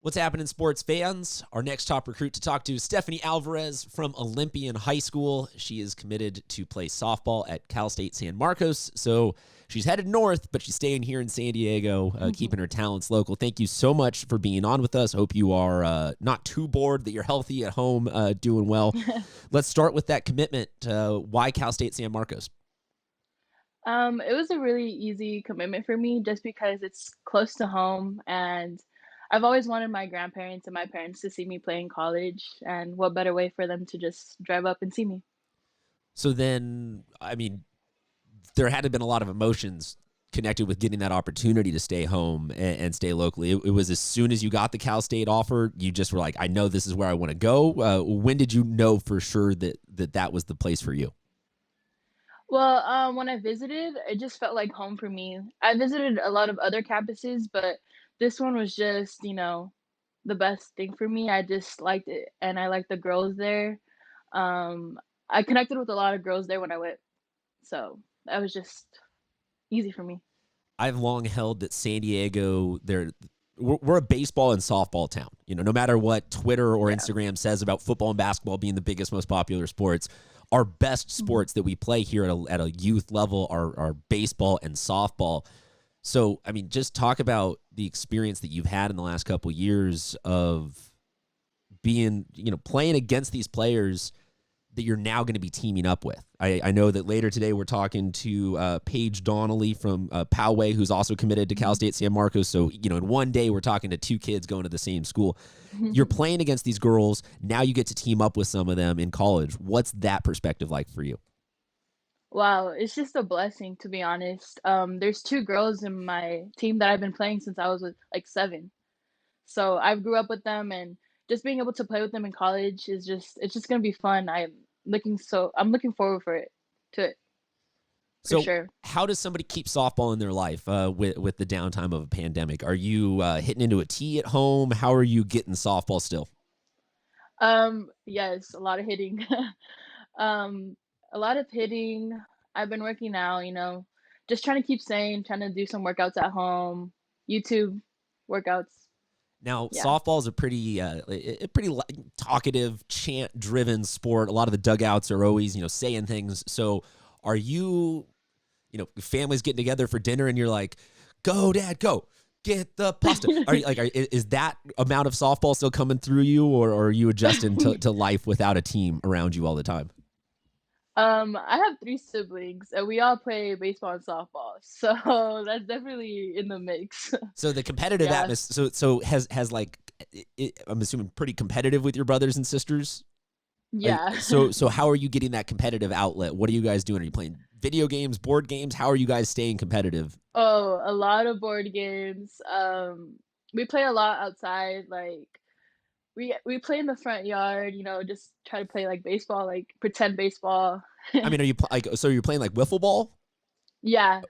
What's happening, sports fans? Our next top recruit to talk to is Stephanie Alvarez from Olympian High School. She is committed to play softball at Cal State San Marcos. So she's headed north, but she's staying here in San Diego, keeping her talents local. Thank you so much for being on with us. Hope you are not too bored, that you're healthy at home, doing well. Let's start with that commitment. Why Cal State San Marcos? It was a really easy commitment for me just because it's close to home and I've always wanted my grandparents and my parents to see me play in college, and what better way for them to just drive up and see me. So then, there had to have been a lot of emotions connected with getting that opportunity to stay home and stay locally. It was as soon as you got the Cal State offer, you just were like, I know this is where I want to go. When did you know for sure that was the place for you? Well, when I visited, it just felt like home for me. I visited a lot of other campuses, but this one was just, the best thing for me. I just liked it, and I liked the girls there. I connected with a lot of girls there when I went, so that was just easy for me. I've long held that San Diego, we're a baseball and softball town. No matter what Twitter or Yeah. Instagram says about football and basketball being the biggest, most popular sports, our best Mhm. sports that we play here at a youth level are baseball and softball. So, just talk about the experience that you've had in the last couple of years of being, playing against these players that you're now going to be teaming up with. I know that later today we're talking to Paige Donnelly from Poway, who's also committed to Cal Mhm. State San Marcos. So, in one day we're talking to two kids going to the same school. You're playing against these girls. Now you get to team up with some of them in college. What's that perspective like for you? Wow, it's just a blessing to be honest. There's 2 girls in my team that I've been playing since I was, like, 7. So, I grew up with them, and just being able to play with them in college is it's just gonna be fun. I'm looking forward to it, for So, sure. how does somebody keep softball in their life with the downtime of a pandemic? Are you hitting into a tee at home? How are you getting softball still? Yes, a lot of hitting. Um, a lot of hitting. I've been working out, just trying to keep sane, trying to do some workouts at home, YouTube workouts. Now, Yeah. softball is a pretty talkative, chant-driven sport. A lot of the dugouts are always, saying things. So, are you, families getting together for dinner, and you're like, "Go, Dad, go get the pasta." Are you like, is that amount of softball still coming through you, or are you adjusting to life without a team around you all the time? I have 3 siblings, and we all play baseball and softball, so that's definitely in the mix. So the competitive Yeah. atmosphere. So has like, I'm assuming pretty competitive with your brothers and sisters. Yeah. So how are you getting that competitive outlet? What are you guys doing? Are you playing video games, board games? How are you guys staying competitive? Oh, a lot of board games. We play a lot outside, like, we play in the front yard, just try to play, like, baseball, like, pretend baseball. Are you so you're playing like wiffle ball? Yeah,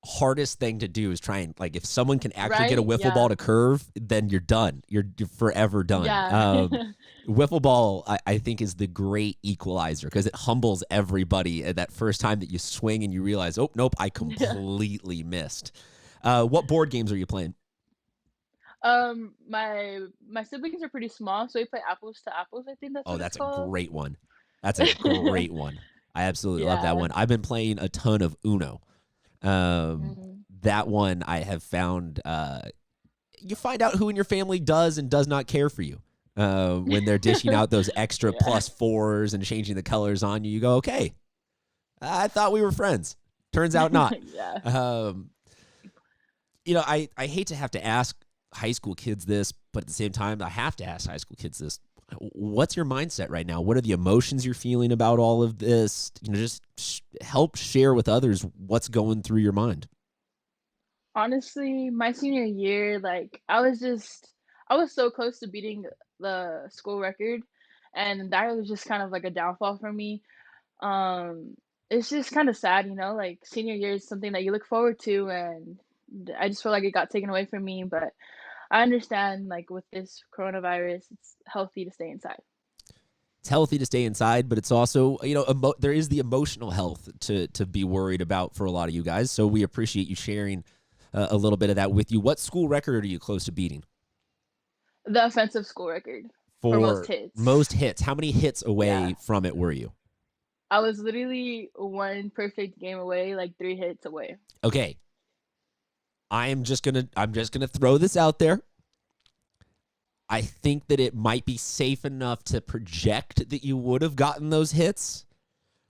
Hardest thing to do is try and, like, if someone can actually get a right? wiffle ball Yeah. to curve, then you're done. You're forever done. Yeah. Wiffle ball, I think, is the great equalizer because it humbles everybody at that first time that you swing and you realize, oh nope, I Yeah. completely missed. What board games are you playing? My siblings are pretty small, so we play apples to apples, I think that's Oh, what it's that's a called. great one. That's a great one. I absolutely love that Yeah. one. I've been playing a ton of Uno. Mhm. That one I have found. You find out who in your family does and does not care for you. When they're dishing out those extra Yeah. plus fours and changing the colors on you, you go, okay, I thought we were friends. Turns out not. Yeah. Um, I hate to have to ask high school kids this, but at the same time, I have to ask high school kids this. What's your mindset right now? What are the emotions you're feeling about all of this? Just help share with others what's going through your mind. Honestly, my senior year, like, I was so close to beating the school record, and that was just kind of like a downfall for me. Um, it's just kinda sad, like, senior year is something that you look forward to, and I just feel like it got taken away from me, but I understand, like, with this coronavirus, it's healthy to stay inside. It's healthy to stay inside, but it's also, there is the emotional health to be worried about for a lot of you guys. So we appreciate you sharing a little bit of that with you. What school record are you close to beating? The offensive school record for most For hits. most hits. How many hits Yeah. away from it were you? I was literally one perfect game away, like 3 hits away. Okay. I'm just gonna throw this out there. I think that it might be safe enough to project that you would have gotten those hits.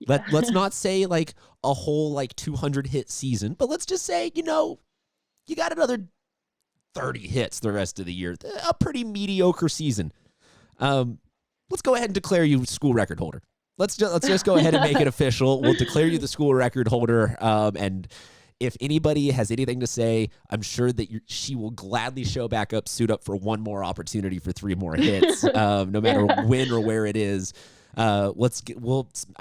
Let's not say like a whole like 200 hit season, but let's just say, you got another 30 hits the rest of the year. A pretty mediocre season. Let's go ahead and declare you school record holder. Let's just go ahead and make it official. We'll declare you the school record holder. And if anybody has anything to say, I'm sure that she will gladly show back up, suit up for one more opportunity for 3 more hits, no matter when or where it is. I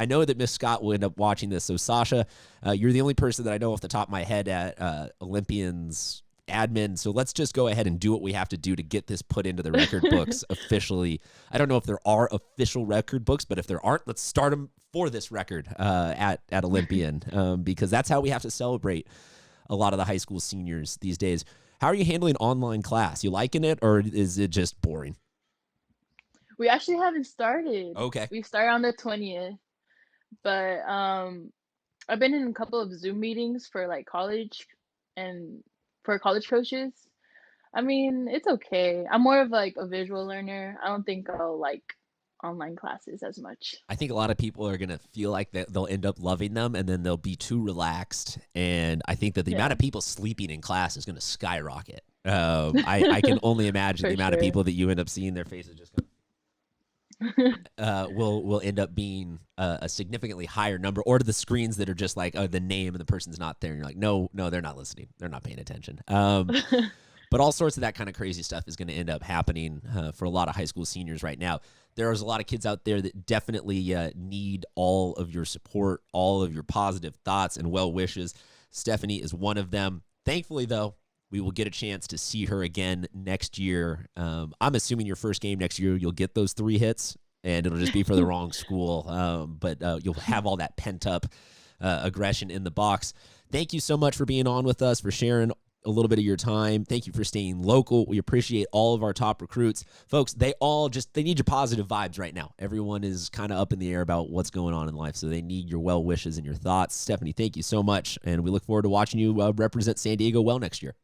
know that Miss Scott will end up watching this. So Sasha, you're the only person that I know off the top of my head at Olympian's admin. So let's just go ahead and do what we have to do to get this put into the record books officially. I don't know if there are official record books, but if there aren't, let's start them for this record at Olympian, because that's how we have to celebrate a lot of the high school seniors these days. How are you handling online class? You liking it, or is it just boring? We actually haven't started. Okay. We start on the 20th, but I've been in a couple of Zoom meetings for like college and for college coaches. I mean, it's okay. I'm more of like a visual learner. I don't think I'll like online classes as much. I think a lot of people are going to feel like that they'll end up loving them, and then they'll be too relaxed. And I think that the amount of people sleeping in class is going to skyrocket. I can only imagine the amount of people that you end up seeing their faces just will end up being a significantly higher number, or to the screens that are just like the name and the person's not there, and you're like, no, they're not listening, they're not paying attention. But all sorts of that kind of crazy stuff is going to end up happening for a lot of high school seniors right now. There's a lot of kids out there that definitely need all of your support, all of your positive thoughts and well wishes. Stephanie is one of them. Thankfully, though, we will get a chance to see her again next year. I'm assuming your first game next year, you'll get those 3 hits, and it'll just be for the wrong school. But you'll have all that pent-up aggression in the box. Thank you so much for being on with us, for sharing a little bit of your time. Thank you for staying local. We appreciate all of our top recruits. Folks, they need your positive vibes right now. Everyone is kind of up in the air about what's going on in life, so they need your well wishes and your thoughts. Stephanie, thank you so much, and we look forward to watching you represent San Diego well next year.